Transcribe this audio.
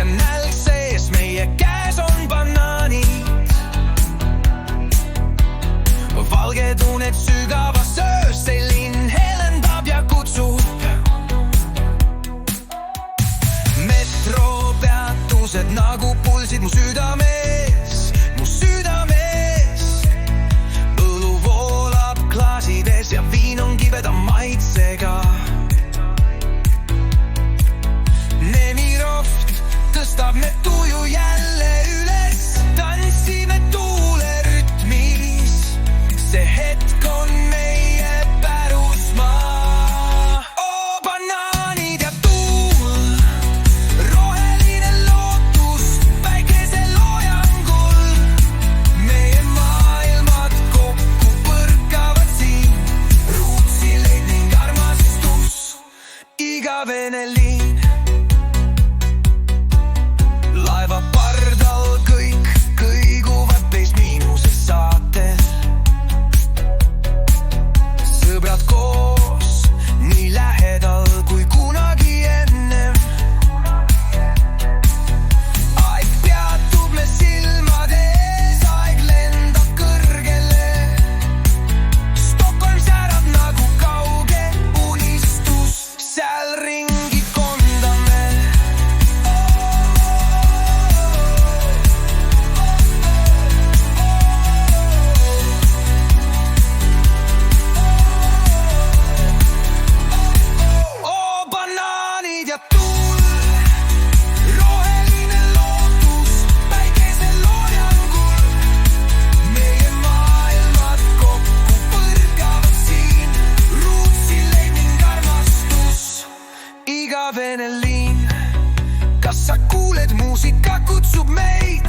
ja nälg sees, meie käes on banaanid. Valged uned sügavas öös, see linn helendab ja kutsub. Metropeatused nagu pulsid mu südames, mu südames. Õlu voolab klaasides ja viin on kibeda maitsega. Nemiroft tõstab need tuju jälle üles, tantsime tuulerütmis. See hetk on meie pärusmaa. Oo, banaanid ja tuul, roheline lootus päikese loojangul. Meie maailmad kokku põrkavad siin, Ruutsi leid ning armastus, igavene linn. Laeva pardal kõik kõiguvad teis miinuses saated. Sõbrad koos, nii lähedal kui kunagi ennem. Aeg peatub me silmade ees, aeg lendab kõrgele. Stockholm särab nagu kauge unistus, seal ringi kondame. Oo, banaanid ja tuul, roheline lootus päikese loojangul. Meie maailmad kokku põrkavad siin, Ruutsi leid ning armastus, igavene linn. Kas sa kuuled, muusika kutsub meid?